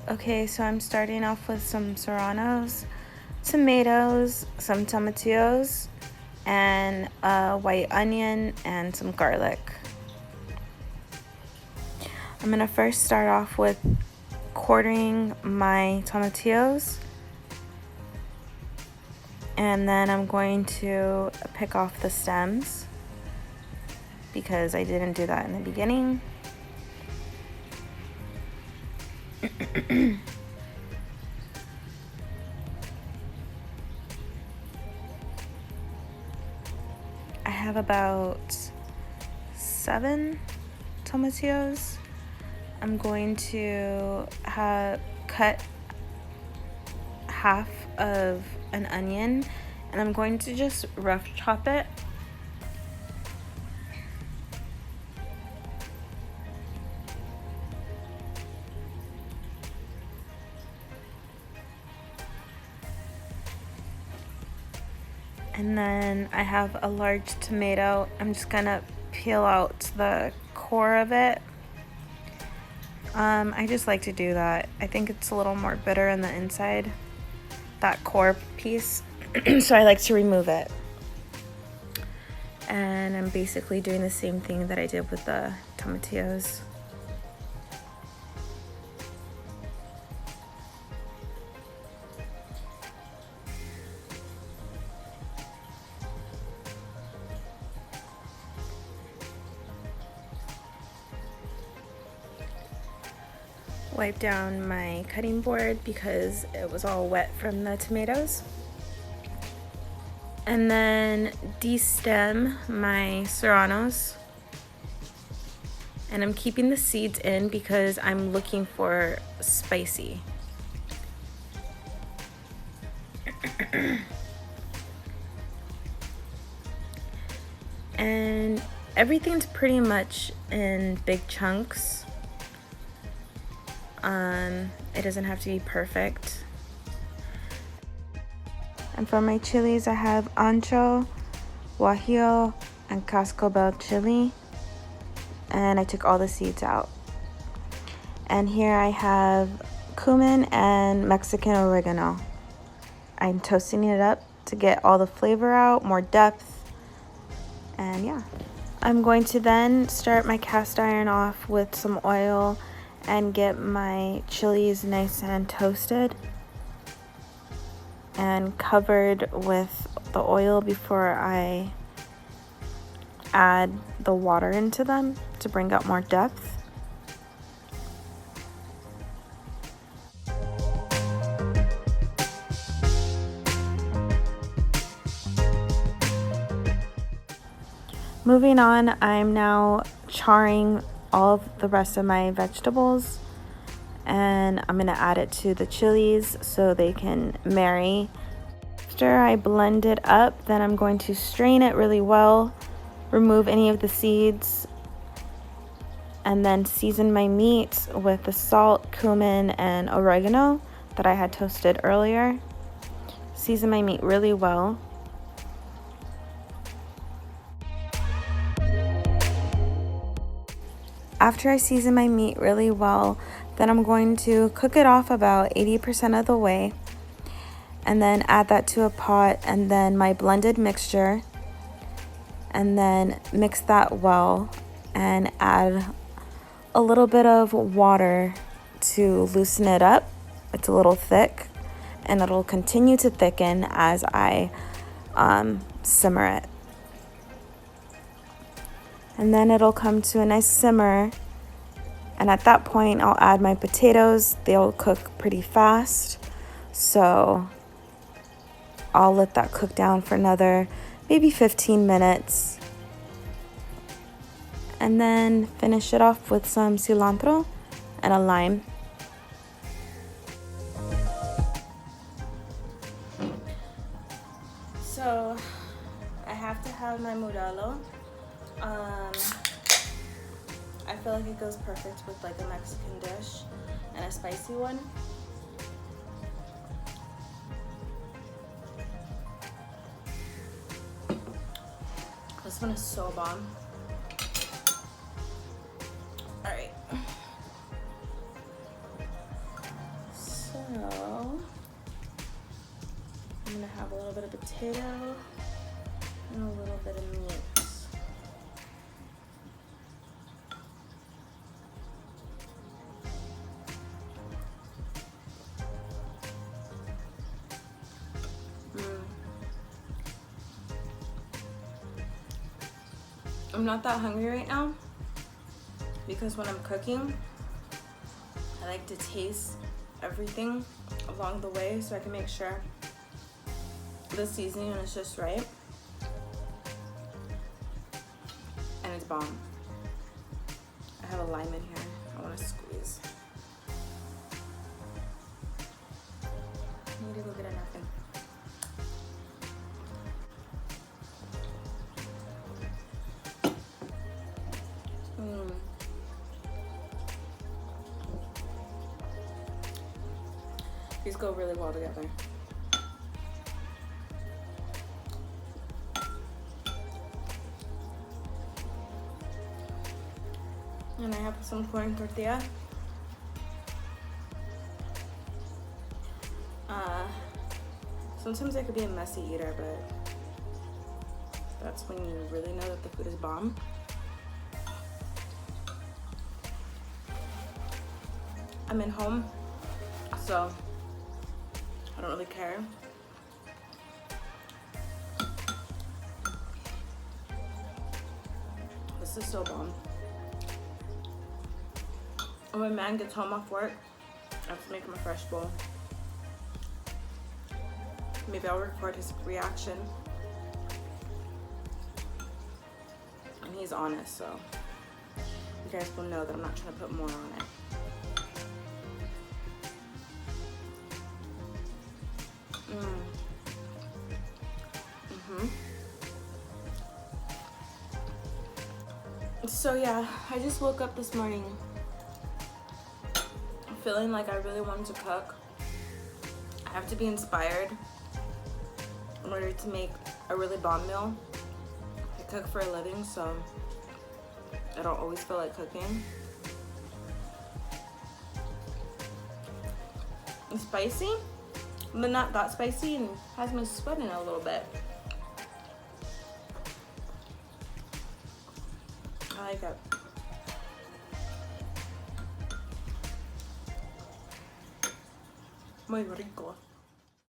Okay, so I'm starting off with some serranos, tomatoes, some tomatillos, and a white onion and some garlic. I'm gonna first start off with quartering my tomatillos, and then I'm going to pick off the stems because I didn't do that in the beginning. I have about 7 tomatillos. I'm going to cut half of an onion, and I'm going to just rough chop it. And then I have a large tomato. I'm just gonna peel out the core of it. I just like to do that. I think it's a little more bitter in the inside, that core piece. So I like to remove it. And I'm basically doing the same thing that I did with the tomatillos. Wipe down my cutting board because it was all wet from the tomatoes. And then destem my serranos. And I'm keeping the seeds in because I'm looking for spicy. And everything's pretty much in big chunks. It doesn't have to be perfect. And for my chilies, I have ancho, guajillo, and casco bell chili. And I took all the seeds out. And here I have cumin and Mexican oregano. I'm toasting it up to get all the flavor out, more depth, and yeah. I'm going to then start my cast iron off with some oil and get my chilies nice and toasted and covered with the oil before I add the water into them to bring out more depth. Moving on, I'm now charring all of the rest of my vegetables, and I'm gonna add it to the chilies so they can marry. After I blend it up, then I'm going to strain it really well, remove any of the seeds, and then season my meat with the salt, cumin, and oregano that I had toasted earlier. Season my meat really well. After I season my meat really well, then I'm going to cook it off about 80% of the way, and then add that to a pot, and then my blended mixture, and then mix that well and add a little bit of water to loosen it up. It's a little thick, and it'll continue to thicken as I simmer it. And then it'll come to a nice simmer, and at that point I'll add my potatoes. They'll cook pretty fast, so I'll let that cook down for another maybe 15 minutes, and then finish it off with some cilantro and a lime. So I have to have my modelo. I feel like it goes perfect with like a Mexican dish and a spicy one. This one is so bomb. Alright. potato and a little bit of meat. I'm not that hungry right now because when I'm cooking, I like to taste everything along the way so I can make sure the seasoning is just right and it's bomb. I have a lime in here I want to squeeze. I need to go get a napkin. These go really well together. And I have some corn tortilla. Sometimes I could be a messy eater, but that's when you really know that the food is bomb. I'm in home, so I don't really care. This is so bomb. When my man gets home off work, I have to make him a fresh bowl. Maybe I'll record his reaction. And he's honest, so you guys will know that I'm not trying to put more on it. So yeah, I just woke up this morning feeling like I really wanted to cook. I have to be inspired in order to make a really bomb meal. I cook for a living, so I don't always feel like cooking. It's spicy, but not that spicy, and has me sweating a little bit. I like it. Muy rico.